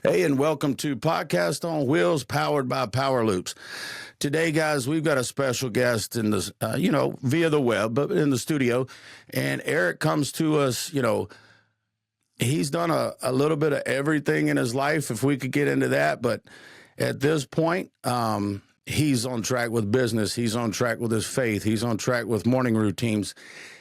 Hey, and welcome to Podcast on Wheels, powered by Power Loops. Today, guys, we've got a special guest in the, via the web, but in the studio. And Erik comes to us, he's done a little bit of everything in his life, if we could get into that. But at this point, he's on track with business. He's on track with his faith. He's on track with morning routines.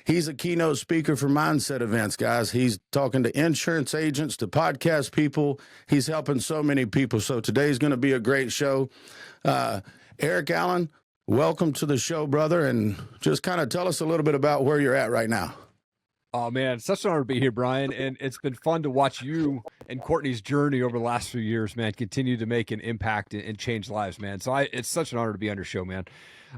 He's a keynote speaker for mindset events, guys. He's talking to insurance agents, to podcast people. He's helping so many people. So today's going to be a great show. Erik Allen, welcome to the show, brother. And just kind of tell us a little bit about where you're at right now. Oh, man, it's such an honor to be here, Brian. And it's been fun to watch you and Courtney's journey over the last few years, man, continue to make an impact and change lives, man. So it's such an honor to be on your show, man.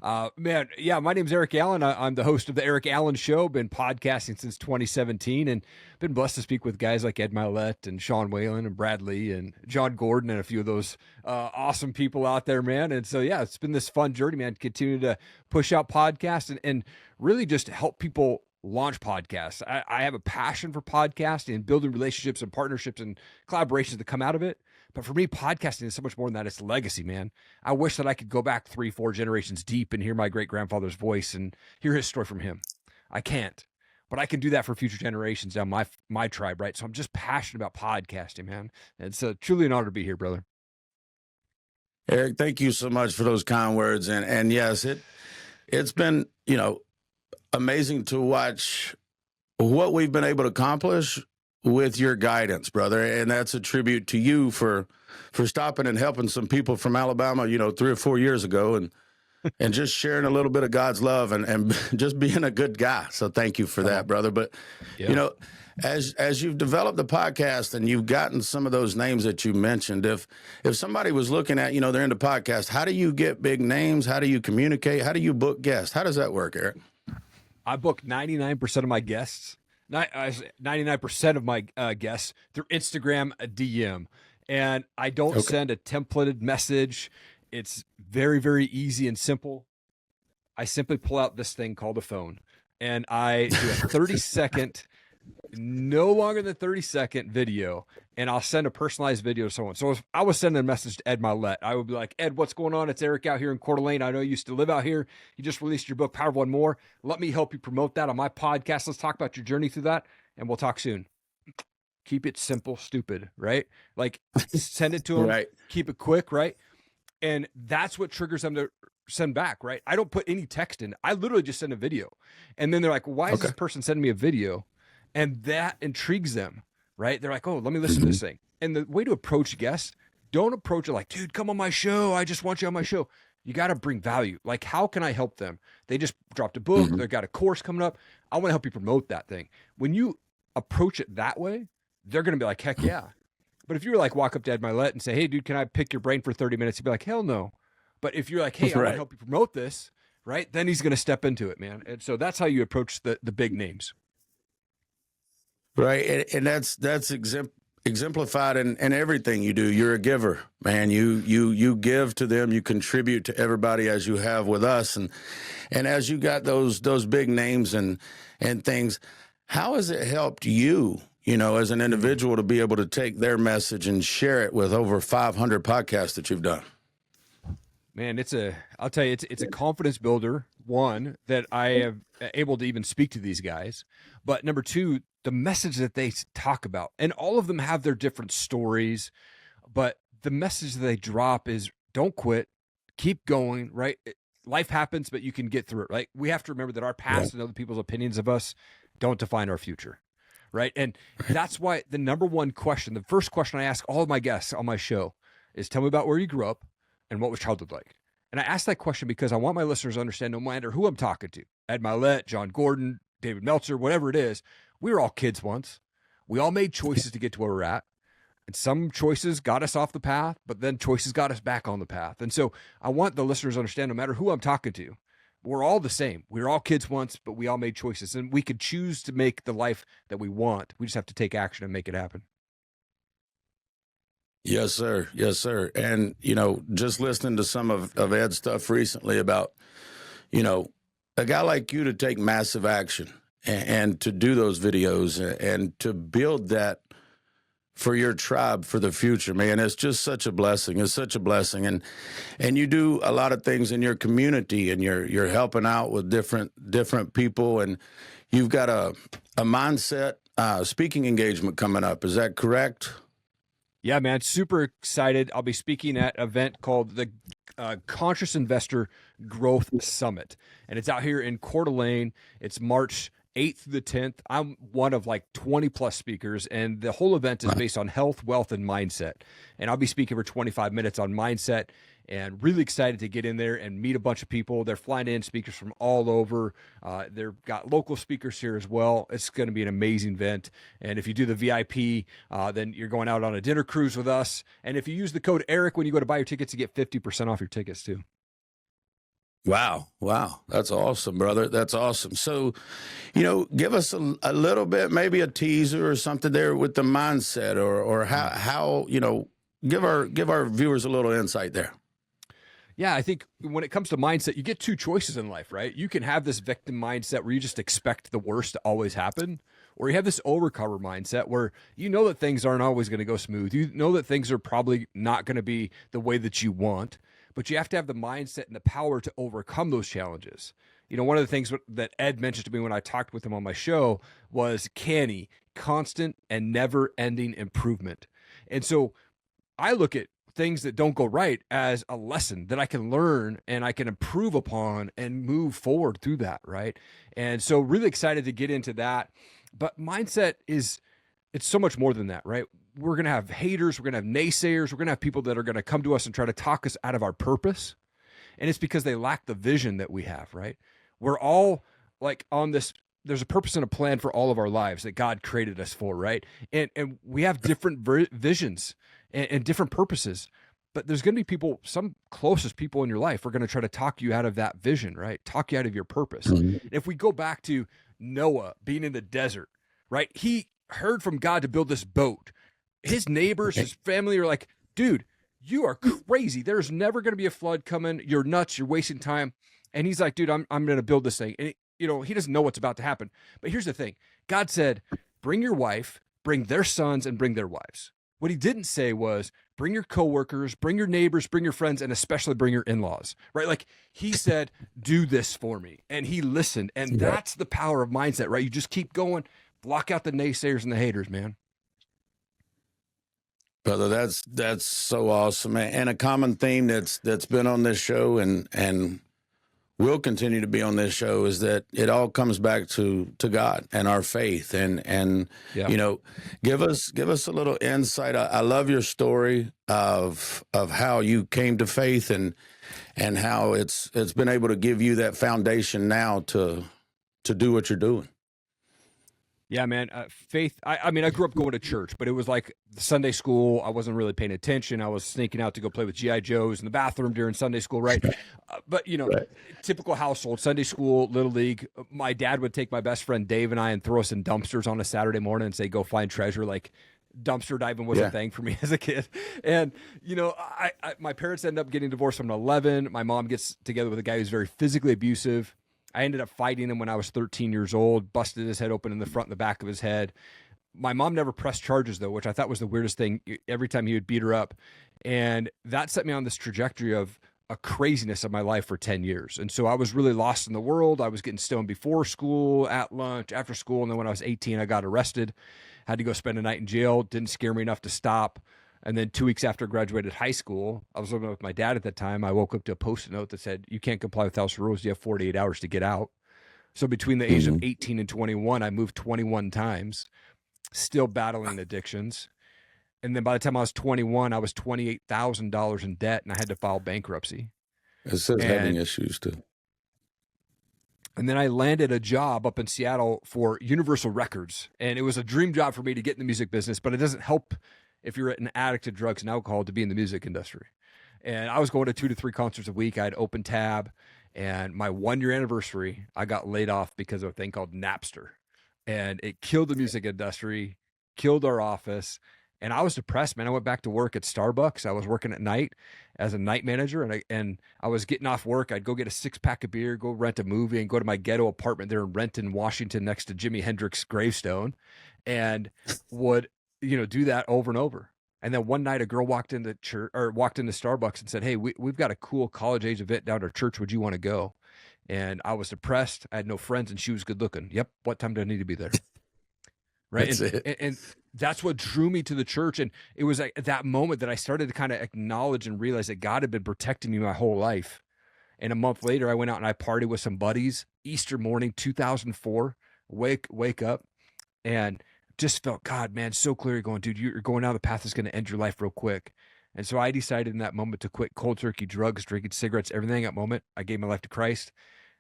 My name's Erik Allen. I'm the host of the Erik Allen Show. Been podcasting since 2017 and been blessed to speak with guys like Ed Mylett and Sean Whalen and Brad Lee and John Gordon and a few of those awesome people out there, man. And so, yeah, it's been this fun journey, man, to continue to push out podcasts and really just help people launch podcasts. I have a passion for podcasting and building relationships and partnerships and collaborations that come out of it. But for me, podcasting is so much more than that. It's legacy, man. I wish that I could go back 3-4 generations deep and hear my great-grandfather's voice and hear his story from him. I can't, but I can do that for future generations down my tribe, right? So I'm just passionate about podcasting, man. It's truly an honor to be here, brother. Erik, thank you so much for those kind words. And yes, it's been, amazing to watch what we've been able to accomplish with your guidance, brother. And that's a tribute to you for stopping and helping some people from Alabama, 3 or 4 years ago and just sharing a little bit of God's love and just being a good guy. So thank you for that, brother. But, as you've developed the podcast and you've gotten some of those names that you mentioned, if somebody was looking at, they're into podcast, how do you get big names? How do you communicate? How do you book guests? How does that work, Erik? I book 99% of my guests, 99% of my guests through Instagram DM. And I don't send a templated message. It's very, very easy and simple. I simply pull out this thing called a phone and I do a 30-second, no longer than 30-second video, and I'll send a personalized video to someone. So if I was sending a message to Ed Mylett, I would be like, Ed, what's going on? It's Erik out here in Coeur d'Alene. I know you used to live out here. You just released your book, Power of One More. Let me help you promote that on my podcast. Let's talk about your journey through that, and we'll talk soon. Keep it simple, stupid, right? Like send it to them, right. Keep it quick, right? And that's what triggers them to send back, right? I don't put any text in. I literally just send a video. And then they're like, why is this person sending me a video? And that intrigues them, right? They're like, oh, let me listen to this thing. And the way to approach guests, don't approach it like, dude, come on my show. I just want you on my show. You got to bring value. Like, how can I help them? They just dropped a book. They've got a course coming up. I want to help you promote that thing. When you approach it that way, they're going to be like, heck yeah. But if you were like, walk up to Ed Mylett and say, hey, dude, can I pick your brain for 30 minutes? He'd be like, hell no. But if you're like, hey, I want to help you promote this, right? Then he's going to step into it, man. And so that's how you approach the big names. Right. And that's exemplified in everything you do. You're a giver, man. You give to them, you contribute to everybody as you have with us. And as you got those big names and things, how has it helped you, as an individual to be able to take their message and share it with over 500 podcasts that you've done? Man, I'll tell you, it's a confidence builder. One, that I am able to even speak to these guys. But number two, the message that they talk about, and all of them have their different stories, but the message that they drop is don't quit, keep going, right? Life happens, but you can get through it, right? We have to remember that our past and other people's opinions of us don't define our future, right? And that's why the number one question, the first question I ask all of my guests on my show is, tell me about where you grew up and what was childhood like. And I ask that question because I want my listeners to understand, no matter who I'm talking to, Ed Mylett, John Gordon, David Meltzer, whatever it is, we were all kids once. We all made choices to get to where we're at. And some choices got us off the path, but then choices got us back on the path. And so I want the listeners to understand, no matter who I'm talking to, we're all the same. We were all kids once, but we all made choices. And we could choose to make the life that we want. We just have to take action and make it happen. Yes, sir. Yes, sir. And, just listening to some of Ed's stuff recently about, a guy like you to take massive action and to do those videos and to build that for your tribe for the future, man. It's just such a blessing. It's such a blessing. And you do a lot of things in your community, and you're helping out with different people, and you've got a mindset speaking engagement coming up. Is that correct? Yeah, man, super excited. I'll be speaking at an event called the Conscious Investor Growth Summit, and it's out here in Coeur d'Alene. It's March 8th through the 10th. I'm one of like 20 plus speakers, and the whole event is based on health, wealth, and mindset. And I'll be speaking for 25 minutes on mindset, and really excited to get in there and meet a bunch of people. They're flying in speakers from all over. They've got local speakers here as well. It's going to be an amazing event. And if you do the VIP, then you're going out on a dinner cruise with us. And if you use the code Erik when you go to buy your tickets, you get 50% off your tickets too. Wow. That's awesome, brother. That's awesome. So, give us a little bit, maybe a teaser or something there with the mindset, or how give our viewers a little insight there. Yeah, I think when it comes to mindset, you get two choices in life, right? You can have this victim mindset where you just expect the worst to always happen, or you have this overcomer mindset where you know that things aren't always going to go smooth. You know that things are probably not going to be the way that you want, but you have to have the mindset and the power to overcome those challenges. One of the things that Ed mentioned to me when I talked with him on my show was CANI, constant and never-ending improvement. And so I look at things that don't go right as a lesson that I can learn and I can improve upon and move forward through that, right? And so really excited to get into that. But mindset it's so much more than that, right? We're going to have haters, we're going to have naysayers, we're going to have people that are going to come to us and try to talk us out of our purpose. And it's because they lack the vision that we have, right? We're all like on this, there's a purpose and a plan for all of our lives that God created us for, right? And we have different visions and different purposes, but there's going to be people, some closest people in your life are going to try to talk you out of that vision, right? Talk you out of your purpose. Mm-hmm. If we go back to Noah being in the desert, right? He heard from God to build this boat. His neighbors, his family are like, dude, you are crazy. There's never going to be a flood coming. You're nuts. You're wasting time. And he's like, dude, I'm going to build this thing. And he doesn't know what's about to happen. But here's the thing. God said, bring your wife, bring their sons, and bring their wives. What he didn't say was bring your coworkers, bring your neighbors, bring your friends, and especially bring your in-laws, right? Like he said, do this for me. And he listened. And that's the power of mindset, right? You just keep going, block out the naysayers and the haters, man. Brother, that's so awesome. And a common theme that's been on this show and will continue to be on this show is that it all comes back to God and our faith and give us a little insight. I love your story of how you came to faith and how it's been able to give you that foundation now to do what you're doing. Yeah, man. Faith. I mean, I grew up going to church, but it was like Sunday school. I wasn't really paying attention. I was sneaking out to go play with G.I. Joes in the bathroom during Sunday school, right? But, typical household, Sunday school, Little League. My dad would take my best friend Dave and I and throw us in dumpsters on a Saturday morning and say, go find treasure. Like dumpster diving was a thing for me as a kid. And, my parents ended up getting divorced when I was 11. My mom gets together with a guy who's very physically abusive. I ended up fighting him when I was 13 years old, busted his head open in the front and the back of his head. My mom never pressed charges, though, which I thought was the weirdest thing. Every time he would beat her up. And that set me on this trajectory of a craziness of my life for 10 years. And so I was really lost in the world. I was getting stoned before school, at lunch, after school. And then when I was 18, I got arrested, had to go spend a night in jail. Didn't scare me enough to stop. And then 2 weeks after I graduated high school, I was living with my dad at that time. I woke up to a Post-it note that said, you can't comply with house rules. You have 48 hours to get out. So between the age of 18 and 21, I moved 21 times, still battling addictions. And then by the time I was 21, I was $28,000 in debt, and I had to file bankruptcy. It says having issues too. And then I landed a job up in Seattle for Universal Records. And it was a dream job for me to get in the music business, but it doesn't help if you're an addict to drugs and alcohol to be in the music industry. And I was going to 2 to 3 concerts a week. I had open tab. And my 1-year anniversary, I got laid off because of a thing called Napster. And it killed the music industry, killed our office. And I was depressed, man. I went back to work at Starbucks. I was working at night as a night manager. And I was getting off work. I'd go get a 6-pack of beer, go rent a movie, and go to my ghetto apartment there in Renton, Washington, next to Jimi Hendrix's gravestone. And would do that over and over. And then one night a girl walked into church or walked into Starbucks and said, "Hey, we've got a cool college age event down at our church. Would you want to go?" And I was depressed. I had no friends, and she was good looking. Yep. What time do I need to be there? Right. And that's what drew me to the church. And it was at that moment that I started to kind of acknowledge and realize that God had been protecting me my whole life. And a month later, I went out and I partied with some buddies. Easter morning, 2004, wake up, and just felt, God, man, so clear. Going, dude, you're going down the path that's going to end your life real quick. And so I decided in that moment to quit cold turkey, drugs, drinking cigarettes, everything. At that moment, I gave my life to Christ.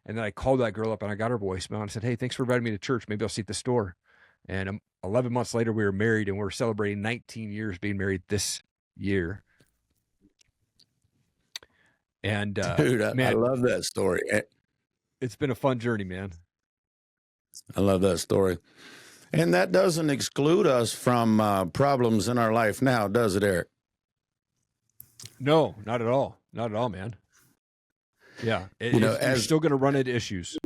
And then I called that girl up and I got her voicemail and I said, "Hey, thanks for inviting me to church. Maybe I'll see you at the store." And 11 months later, we were married, and we're celebrating 19 years being married this year. And dude, I love that story. It's been a fun journey, man. I love that story. And that doesn't exclude us from problems in our life now, does it, Erik? No, not at all. Not at all, man. Yeah. You're still going to run into issues.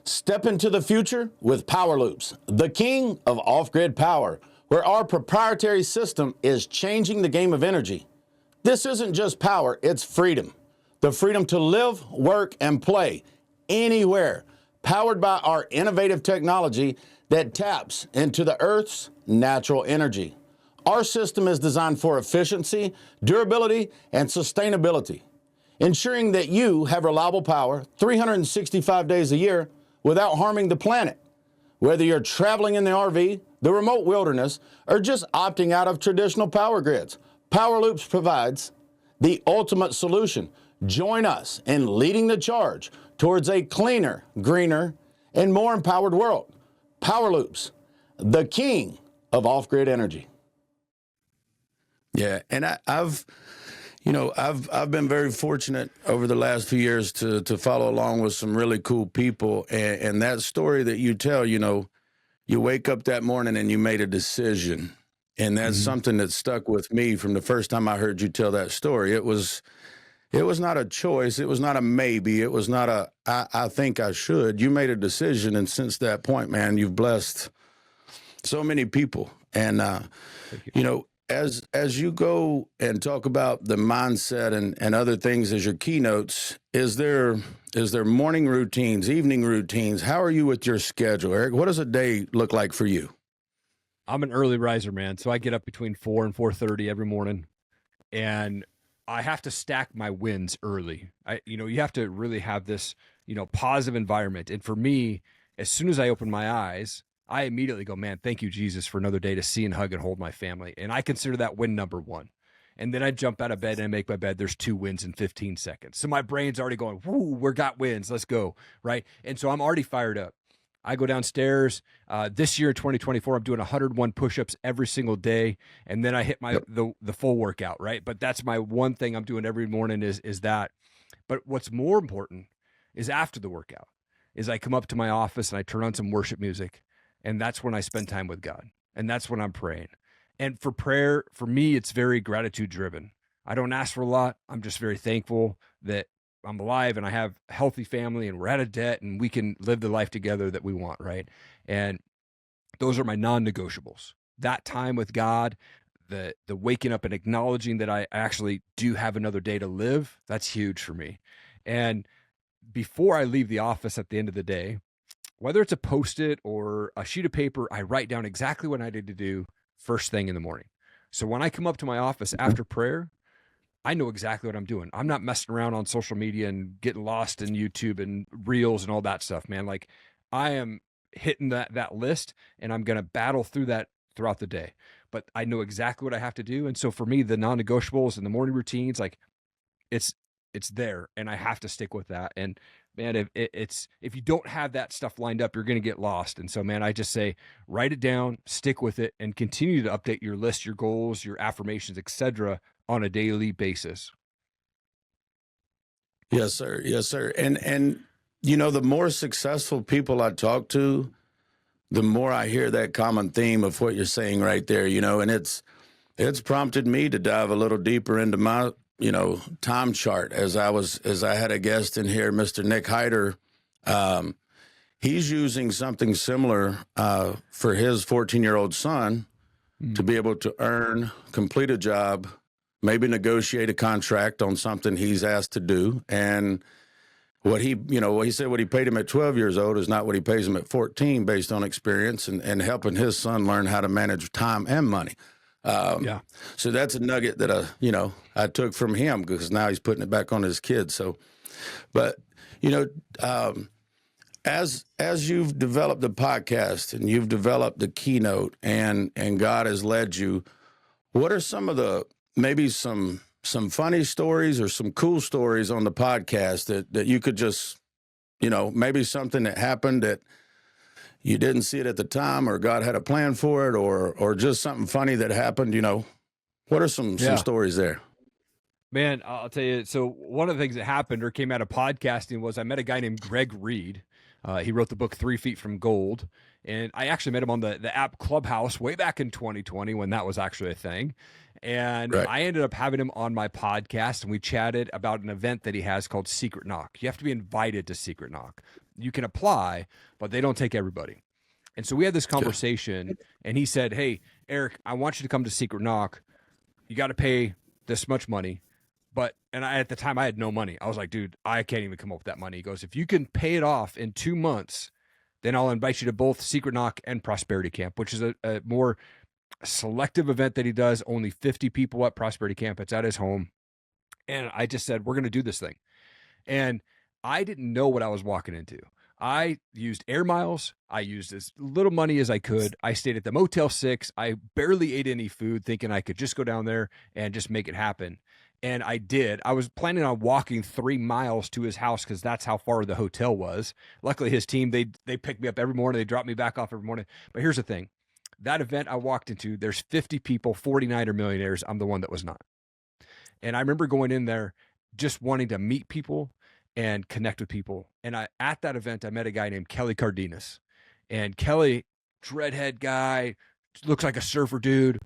Step into the future with Power Loops, the king of off-grid power, where our proprietary system is changing the game of energy. This isn't just power, it's freedom. The freedom to live, work, and play anywhere, powered by our innovative technology that taps into the Earth's natural energy. Our system is designed for efficiency, durability, and sustainability, ensuring that you have reliable power 365 days a year without harming the planet. Whether you're traveling in the RV, the remote wilderness, or just opting out of traditional power grids, Power Loops provides the ultimate solution. Join us in leading the charge towards a cleaner, greener, and more empowered world. Power Loops, the king of off-grid energy. Yeah, and I've been very fortunate over the last few years to follow along with some really cool people. And that story that you tell, you wake up that morning and you made a decision. And that's something that stuck with me from the first time I heard you tell that story. It was not a choice. It was not a maybe. It was not I think I should. You made a decision. And since that point, man, you've blessed so many people. And, as you go and talk about the mindset and other things as your keynotes, is there morning routines, evening routines? How are you with your schedule, Erik? What does a day look like for you? I'm an early riser, man. So I get up between 4 and 4:30 every morning, and I have to stack my wins early. You have to really have this, positive environment. And for me, as soon as I open my eyes, I immediately go, man, thank you, Jesus, for another day to see and hug and hold my family. And I consider that win number one. And then I jump out of bed and I make my bed. There's 2 wins in 15 seconds. So my brain's already going, woo, we got wins. Let's go. Right. And so I'm already fired up. I go downstairs. This year, 2024, I'm doing 101 push-ups every single day. And then I hit the full workout. Right. But that's my one thing I'm doing every morning is that. But what's more important is after the workout is I come up to my office and I turn on some worship music. And that's when I spend time with God. And that's when I'm praying. And for prayer, for me, it's very gratitude driven. I don't ask for a lot. I'm just very thankful that I'm alive and I have a healthy family and we're out of debt and we can live the life together that we want, right? And those are my non-negotiables. That time with God, the waking up and acknowledging that I actually do have another day to live, that's huge for me. And before I leave the office at the end of the day, whether it's a Post-it or a sheet of paper, I write down exactly what I need to do first thing in the morning. So when I come up to my office after prayer, I know exactly what I'm doing. I'm not messing around on social media and getting lost in YouTube and reels and all that stuff, man. Like I am hitting that list and I'm going to battle through that throughout the day. But I know exactly what I have to do. And so for me, the non-negotiables and the morning routines, like it's there and I have to stick with that. And man, if you don't have that stuff lined up, you're going to get lost. And so, man, I just say, write it down, stick with it, and continue to update your list, your goals, your affirmations, etc., on a daily basis. Yes, sir. Yes, sir. And the more successful people I talk to, the more I hear that common theme of what you're saying right there. And it's prompted me to dive a little deeper into my time chart as I had a guest in here, Mr. Nick Hyder. he's using something similar for his 14-year-old son to be able to complete a job, maybe negotiate a contract on something he's asked to do. And what he said what he paid him at 12 years old is not what he pays him at 14 based on experience, and helping his son learn how to manage time and money. So that's a nugget that I took from him, because now he's putting it back on his kids. So, but as you've developed the podcast and you've developed the keynote, and God has led you, what are some of the, maybe some funny stories or some cool stories on the podcast that you could just, maybe something that happened that you didn't see it at the time, or God had a plan for it, or just something funny that happened, what are some stories there? Man, I'll tell you. So one of the things that happened or came out of podcasting was I met a guy named Greg Reed. He wrote the book 3 Feet from Gold. And I actually met him on the app Clubhouse way back in 2020 when that was actually a thing. And I ended up having him on my podcast, and we chatted about an event that he has called Secret Knock. You have to be invited to Secret Knock. You can apply, but they don't take everybody. And so we had this conversation, and he said, "Hey, Erik, I want you to come to Secret Knock. You got to pay this much money." At the time I had no money. I was like, "Dude, I can't even come up with that money." He goes, "If you can pay it off in 2 months, then I'll invite you to both Secret Knock and Prosperity Camp," which is a more selective event that he does. Only 50 people at Prosperity Camp. It's at his home. And I just said, "We're going to do this thing." And I didn't know what I was walking into. I used air miles. I used as little money as I could. I stayed at the Motel 6. I barely ate any food, thinking I could just go down there and just make it happen. And I did. I was planning on walking 3 miles to his house, because that's how far the hotel was. Luckily, his team, they picked me up every morning. They dropped me back off every morning. But here's the thing. That event I walked into, there's 50 people, 49 are millionaires. I'm the one that was not. And I remember going in there just wanting to meet people and connect with people. And at that event, I met a guy named Kelly Cardenas. And Kelly, dreadhead guy, looks like a surfer dude,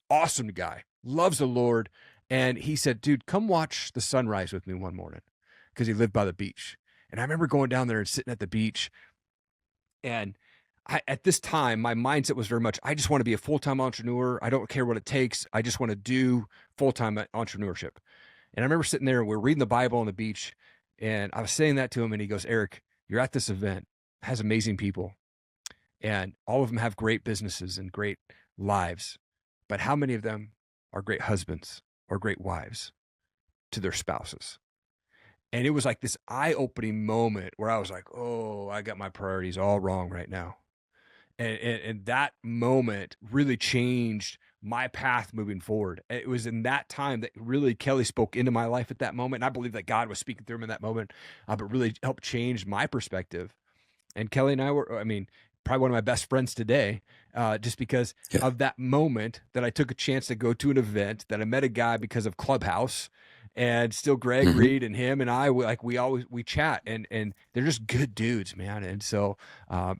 awesome guy, loves the Lord. And he said, "Dude, come watch the sunrise with me one morning," because he lived by the beach. And I remember going down there and sitting at the beach. And at this time, my mindset was very much, I just want to be a full-time entrepreneur. I don't care what it takes. I just want to do full-time entrepreneurship. And I remember sitting there and we were reading the Bible on the beach. And I was saying that to him, and he goes, "Erik, you're at this event. It has amazing people. And all of them have great businesses and great lives. But how many of them are great husbands or great wives to their spouses?" And it was like this eye-opening moment where I was like, "Oh, I got my priorities all wrong right now." And that moment really changed my path moving forward. It was in that time that really Kelly spoke into my life at that moment. And I believe that God was speaking through him in that moment, but really helped change my perspective. And Kelly and I were, probably one of my best friends today, just because of that moment that I took a chance to go to an event, that I met a guy because of Clubhouse, and still Greg Reed and him and I, we chat, and they're just good dudes, man. And so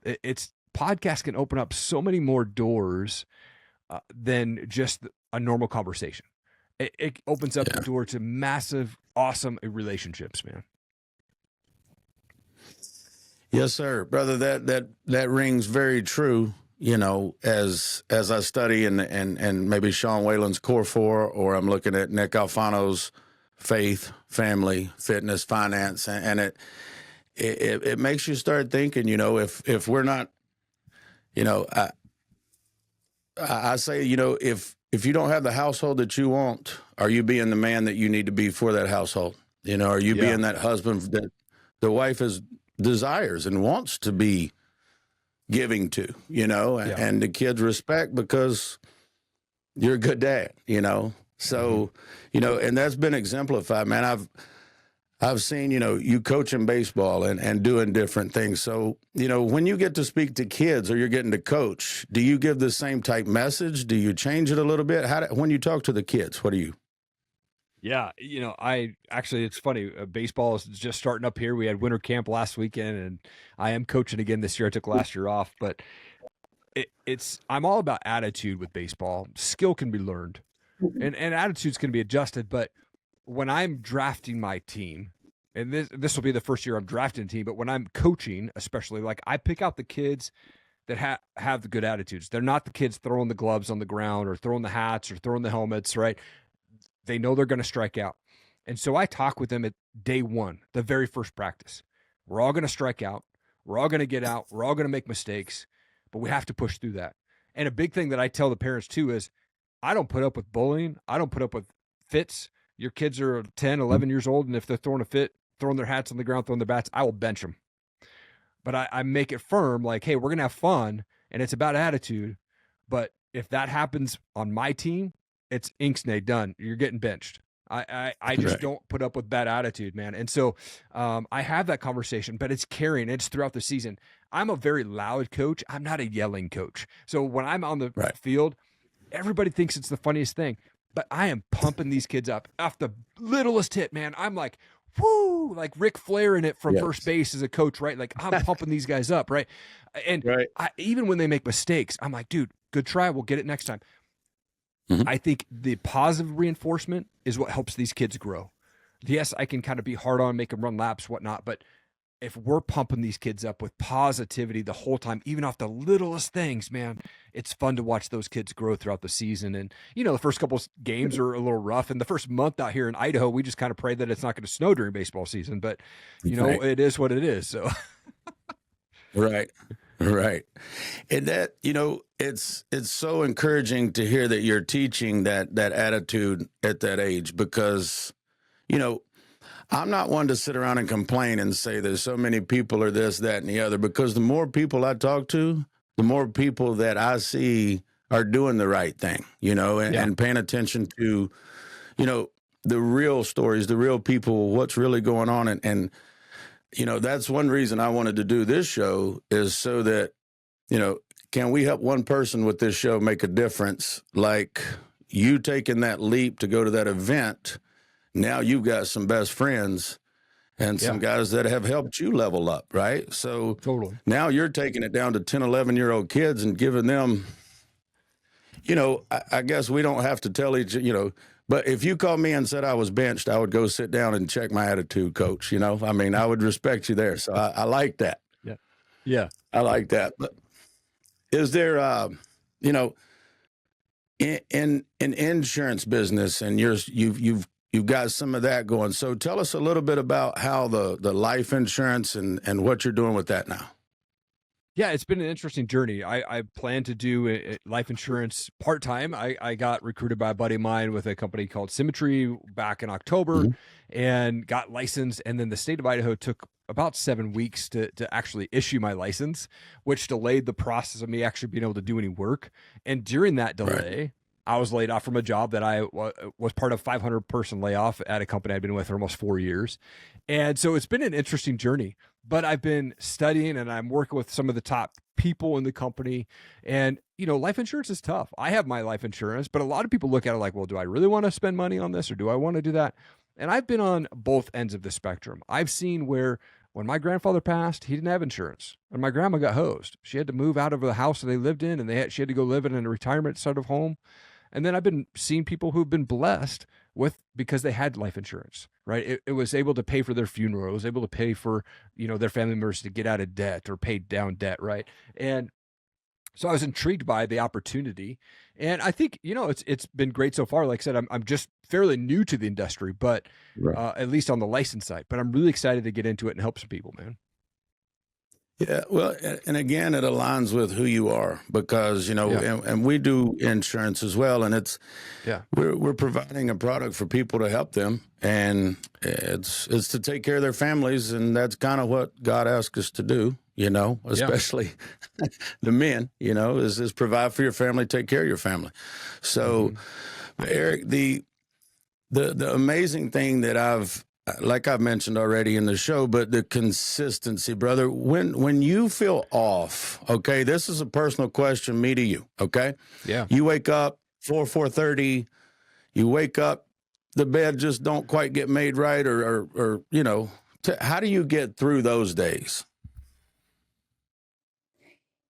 it's podcasts can open up so many more doors than just a normal conversation. It opens up the door to massive, awesome relationships, man. Yes, sir, brother. That rings very true. As I study and maybe Sean Whalen's Core 4, or I'm looking at Nick Alfano's faith, family, fitness, finance, and it makes you start thinking. If we're not, I say, if you don't have the household that you want, are you being the man that you need to be for that household? Are you being that husband that the wife desires and wants to be giving to, and the kids respect because you're a good dad, So, and that's been exemplified, man. I've seen, you coaching baseball and doing different things. So, when you get to speak to kids or you're getting to coach, do you give the same type message? Do you change it a little bit? When you talk to the kids, what do you? Yeah, it's funny. Baseball is just starting up here. We had winter camp last weekend, and I am coaching again this year. I took last year off, but I'm all about attitude with baseball. Skill can be learned, and attitudes can be adjusted. But when I'm drafting my team, and this will be the first year I'm drafting a team, but when I'm coaching, especially, like, I pick out the kids that have the good attitudes. They're not the kids throwing the gloves on the ground or throwing the hats or throwing the helmets, right? They know they're going to strike out. And so I talk with them at day one, the very first practice. We're all going to strike out. We're all going to get out. We're all going to make mistakes, but we have to push through that. And a big thing that I tell the parents too is I don't put up with bullying. I don't put up with fits. Your kids are 10, 11 years old, and if they're throwing a fit, throwing their hats on the ground, throwing their bats, I will bench them. But I make it firm, like, hey, we're going to have fun, and it's about attitude. But if that happens on my team, it's ink-snay, done. You're getting benched. I just don't put up with bad attitude, man. And so I have that conversation, but it's carrying. It's throughout the season. I'm a very loud coach. I'm not a yelling coach. So when I'm on the field, everybody thinks it's the funniest thing. But I am pumping these kids up off the littlest hit, man. I'm like, whoo, like Ric Flair in it from first base as a coach, right? Like, I'm pumping these guys up, right? And even when they make mistakes, I'm like, dude, good try. We'll get it next time. I think the positive reinforcement is what helps these kids grow. Yes, I can kind of be hard on, make them run laps, whatnot, but if we're pumping these kids up with positivity the whole time, even off the littlest things, man, it's fun to watch those kids grow throughout the season. And, the first couple of games are a little rough. And the first month out here in Idaho, we just kind of pray that it's not going to snow during baseball season. But, it is what it is. So, Right. And that, it's so encouraging to hear that you're teaching that attitude at that age because, I'm not one to sit around and complain and say there's so many people are this, that, and the other, because the more people I talk to, the more people that I see are doing the right thing, and paying attention to, the real stories, the real people, what's really going on. And that's one reason I wanted to do this show is so that, can we help one person with this show make a difference? Like you taking that leap to go to that event. Now you've got some best friends and some guys that have helped you level up, right? So totally. Now you're taking it down to 10, 11-year-old kids and giving them, I guess we don't have to tell but if you called me and said I was benched, I would go sit down and check my attitude, coach. I would respect you there. So I like that. Yeah. I like that. But is there, in insurance business and you've got some of that going. So tell us a little bit about how the life insurance and what you're doing with that now. Yeah, it's been an interesting journey. I plan to do life insurance part-time. I got recruited by a buddy of mine with a company called Symmetry back in October and got licensed. And then the state of Idaho took about 7 weeks to actually issue my license, which delayed the process of me actually being able to do any work. And during that delay, I was laid off from a job that I was part of 500-person layoff at a company I'd been with for almost 4 years. And so it's been an interesting journey, but I've been studying and I'm working with some of the top people in the company. And, life insurance is tough. I have my life insurance, but a lot of people look at it like, well, do I really want to spend money on this or do I want to do that? And I've been on both ends of the spectrum. I've seen where when my grandfather passed, he didn't have insurance and my grandma got hosed. She had to move out of the house that they lived in and she had to go live in a retirement sort of home. And then I've been seeing people who've been blessed because they had life insurance, right? It was able to pay for their funeral. It was able to pay for, their family members to get out of debt or pay down debt, right? And so I was intrigued by the opportunity. And I think, it's been great so far. Like I said, I'm just fairly new to the industry, but at least on the license side, but I'm really excited to get into it and help some people, man. Yeah, well, and again, it aligns with who you are because, and we do insurance as well. And it's, we're providing a product for people to help them. And it's to take care of their families. And that's kind of what God asked us to do, especially the men, is provide for your family, take care of your family. So, Erik, the amazing thing that like I've mentioned already in the show, but the consistency, brother, when you feel off, okay, this is a personal question, me to you, okay? Yeah. You wake up 4:30, you wake up, the bed just don't quite get made right or how do you get through those days?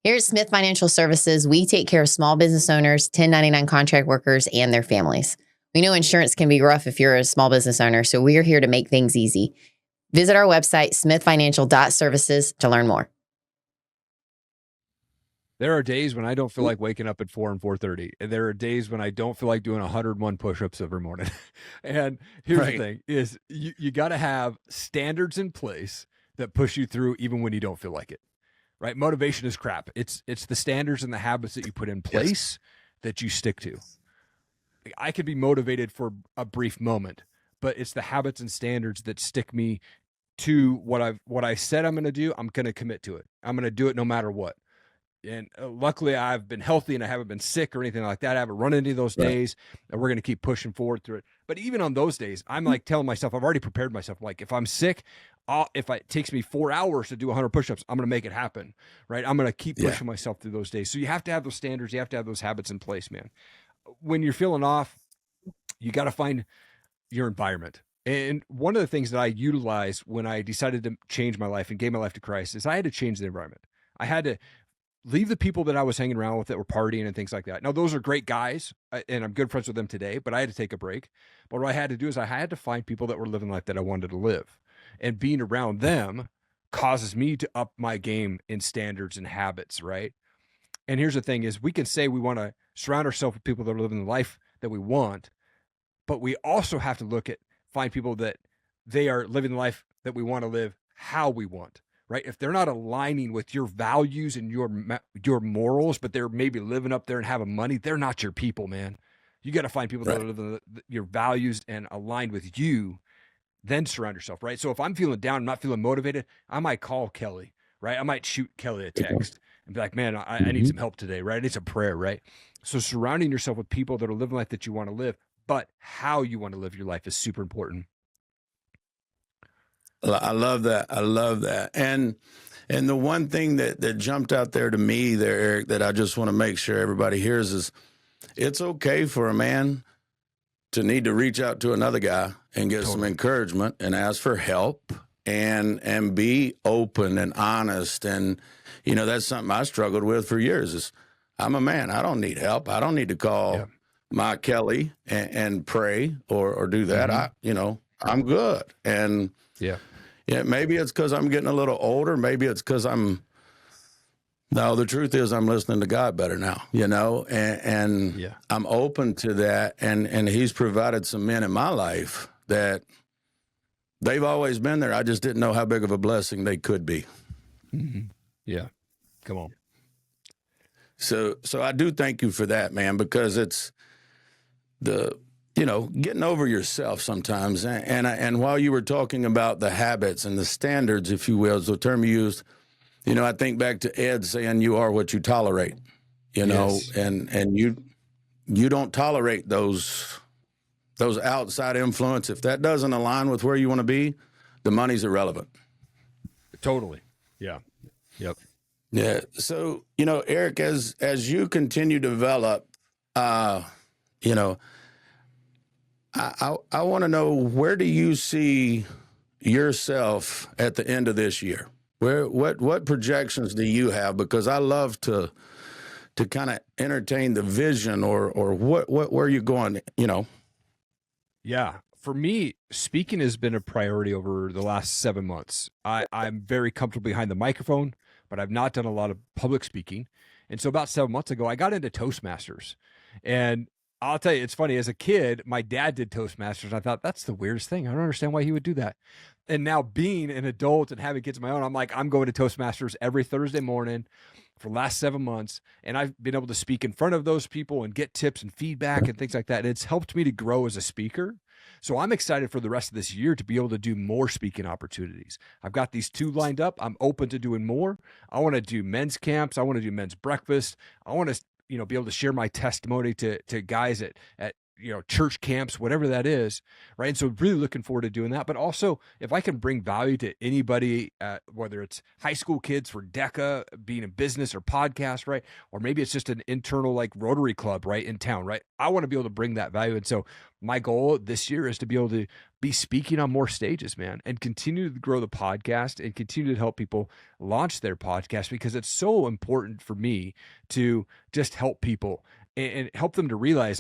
Here at Smith Financial Services, we take care of small business owners, 1099 contract workers, and their families. We know insurance can be rough if you're a small business owner, so we are here to make things easy. Visit our website, smithfinancial.services, to learn more. There are days when I don't feel like waking up at 4 and 4:30. And there are days when I don't feel like doing 101 push-ups every morning. And here's the thing is you got to have standards in place that push you through even when you don't feel like it, right? Motivation is crap. It's the standards and the habits that you put in place that you stick to. I could be motivated for a brief moment, but it's the habits and standards that stick me to what I said I'm going to do. I'm going to commit to it. I'm going to do it no matter what. And luckily I've been healthy and I haven't been sick or anything like that. I haven't run into those days, and we're going to keep pushing forward through it. But even on those days, I'm like telling myself, I've already prepared myself. Like if I'm sick, if it takes me 4 hours to do 100 push-ups, I'm going to make it happen, right? I'm going to keep pushing myself through those days. So you have to have those standards. You have to have those habits in place, man. When you're feeling off, you got to find your environment. And one of the things that I utilized when I decided to change my life and gave my life to Christ is I had to change the environment. I had to leave the people that I was hanging around with that were partying and things like that. Now, those are great guys, and I'm good friends with them today, but I had to take a break. But what I had to do is I had to find people that were living life that I wanted to live. And being around them causes me to up my game in standards and habits, right? And here's the thing is we can say we want to surround ourselves with people that are living the life that we want, but we also have to find people that they are living the life that we want to live how we want. Right? If they're not aligning with your values and your morals, but they're maybe living up there and having money, they're not your people, man. You got to find people that are living your values and aligned with you, then surround yourself, right? So if I'm feeling down, I'm not feeling motivated, I might call Kelly, right? I might shoot Kelly a text and be like, man, I need some help today, right? I need some prayer, right? So surrounding yourself with people that are living life that you want to live, but how you want to live your life is super important. I love that. I love that. And the one thing that jumped out there to me there, Eric, that I just want to make sure everybody hears is it's okay for a man to need to reach out to another guy and get some encouragement and ask for help and be open and honest. And, you know, that's something I struggled with for years is I'm a man. I don't need help. I don't need to call my Kelly and pray or do that. I'm good. And maybe it's because I'm getting a little older. Maybe it's because the truth is I'm listening to God better now, and I'm open to that. And he's provided some men in my life that they've always been there. I just didn't know how big of a blessing they could be. Mm-hmm. Yeah. Come on. So I do thank you for that, man, because it's getting over yourself sometimes. And while you were talking about the habits and the standards, if you will, is the term you used, I think back to Ed saying you are what you tolerate, and you don't tolerate those outside influence. If that doesn't align with where you want to be, the money's irrelevant. Totally. Yeah. Yep. Yeah. So, Eric, as you continue to develop, I want to know, where do you see yourself at the end of this year? What projections do you have? Because I love to kind of entertain the vision or where are you going, Yeah. For me, speaking has been a priority over the last 7 months. I'm very comfortable behind the microphone, but I've not done a lot of public speaking. And so about 7 months ago, I got into Toastmasters. And I'll tell you, it's funny. As a kid, my dad did Toastmasters. I thought, that's the weirdest thing. I don't understand why he would do that. And now being an adult and having kids of my own, I'm going to Toastmasters every Thursday morning for the last 7 months. And I've been able to speak in front of those people and get tips and feedback and things like that. And it's helped me to grow as a speaker. So I'm excited for the rest of this year to be able to do more speaking opportunities. I've got these 2 lined up. I'm open to doing more. I want to do men's camps. I want to do men's breakfast. I want to, be able to share my testimony to guys at church camps, whatever that is. Right. And so really looking forward to doing that. But also, if I can bring value to anybody, whether it's high school kids for DECA, being a business or podcast, right? Or maybe it's just an internal Rotary Club, right, in town, right? I want to be able to bring that value. And so my goal this year is to be able to be speaking on more stages, man, and continue to grow the podcast and continue to help people launch their podcast, because it's so important for me to just help people and help them to realize,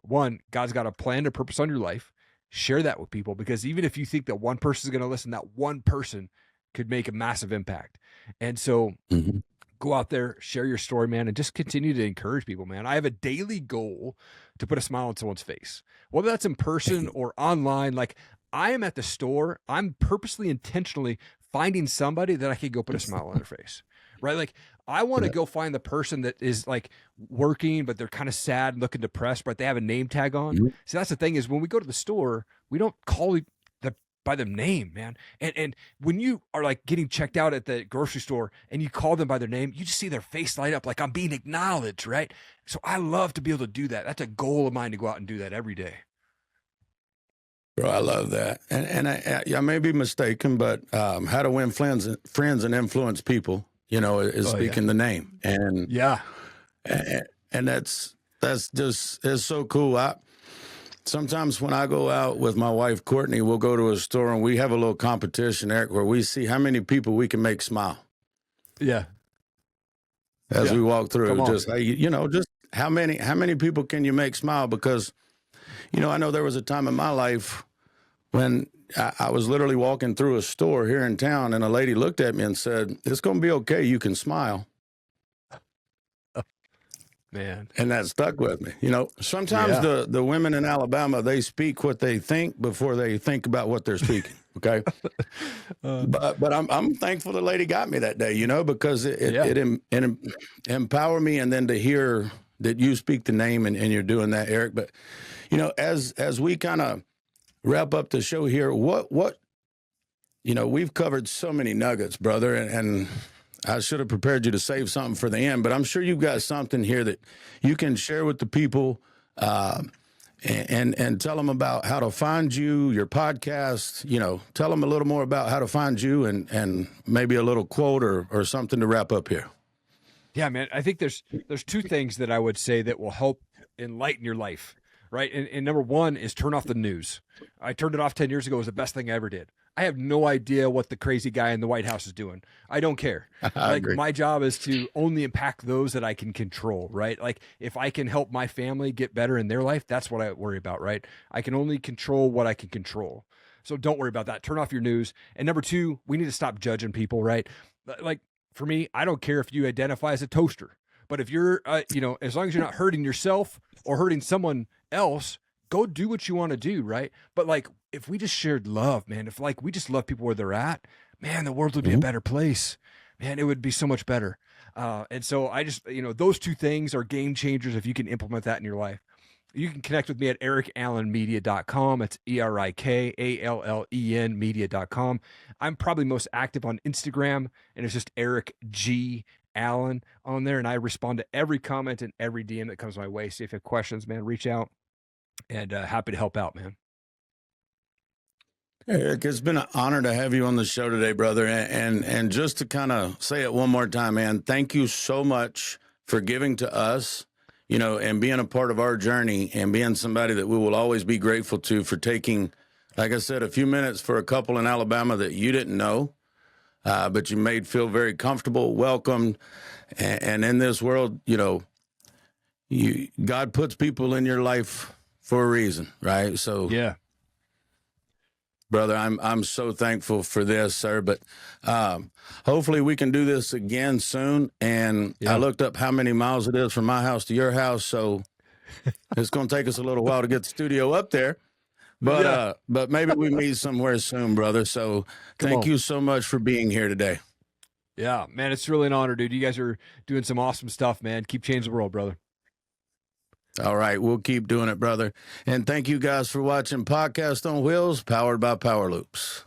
one, God's got a plan and purpose on your life. share that with people, because even if you think that one person is going to listen, that one person could make a massive impact. And so go out there, share your story, man, and just continue to encourage people, man. I have a daily goal to put a smile on someone's face, whether that's in person or online. Like, I am at the store, I'm purposely, intentionally finding somebody that I could go put a smile on their face, right? Like, I want to go find the person that is like working, but they're kind of sad and looking depressed, but they have a name tag on. See, that's the thing, is when we go to the store, we don't call by their name, man. And when you are like getting checked out at the grocery store and you call them by their name, you just see their face light up, like I'm being acknowledged, right? So I love to be able to do that. That's a goal of mine, to go out and do that every day. Bro, I love that. And I may be mistaken, but how to win friends and influence people, is speaking the name. And and that's just, it's so cool. Sometimes when I go out with my wife, Courtney, we'll go to a store and we have a little competition, Eric, where we see how many people we can make smile. Yeah. As we walk through, just how many people can you make smile? Because, I know there was a time in my life when I was literally walking through a store here in town, and a lady looked at me and said, "It's going to be okay. You can smile." Man. And that stuck with me. Sometimes the women in Alabama, they speak what they think before they think about what they're speaking. Okay. But I'm thankful the lady got me that day, because it empowered me. And then to hear that you speak the name and you're doing that, Eric. But, as we kind of wrap up the show here, what we've covered so many nuggets, brother, and I should have prepared you to save something for the end, but I'm sure you've got something here that you can share with the people, and tell them about how to find you, your podcast. Tell them a little more about how to find you, and maybe a little quote or something to wrap up here. Yeah, man. I think there's two things that I would say that will help enlighten your life, right? And number one is turn off the news. I turned it off 10 years ago. It was the best thing I ever did. I have no idea what the crazy guy in the White House is doing. I don't care. My job is to only impact those that I can control, right? Like, if I can help my family get better in their life, that's what I worry about, right? I can only control what I can control. So don't worry about that. Turn off your news. And number two, we need to stop judging people, right? Like, for me, I don't care if you identify as a toaster, but if you're, as long as you're not hurting yourself or hurting someone else, go do what you want to do, right? But like, if we just shared love, man, if like we just love people where they're at, man, the world would be a better place. Man, it would be so much better. And so I just, those two things are game changers if you can implement that in your life. You can connect with me at erikallenmedia.com. It's ERIKALLEN media.com. I'm probably most active on Instagram, and it's just Erik G. Allen on there. And I respond to every comment and every DM that comes my way. So if you have questions, man, reach out, and happy to help out, man. Eric, it's been an honor to have you on the show today, brother. And just to kind of say it one more time, man, thank you so much for giving to us, and being a part of our journey, and being somebody that we will always be grateful to, for taking, like I said, a few minutes for a couple in Alabama that you didn't know, but you made feel very comfortable, welcomed. And in this world, God puts people in your life for a reason, right? So yeah. Brother, I'm so thankful for this, sir. But hopefully we can do this again soon. And I looked up how many miles it is from my house to your house, so it's going to take us a little while to get the studio up there. But but maybe we meet somewhere soon, brother. So thank you so much for being here today. Yeah, man, it's really an honor, dude. You guys are doing some awesome stuff, man. Keep changing the world, brother. All right, we'll keep doing it, brother. And thank you guys for watching Podcast on Wheels, powered by Power Loops.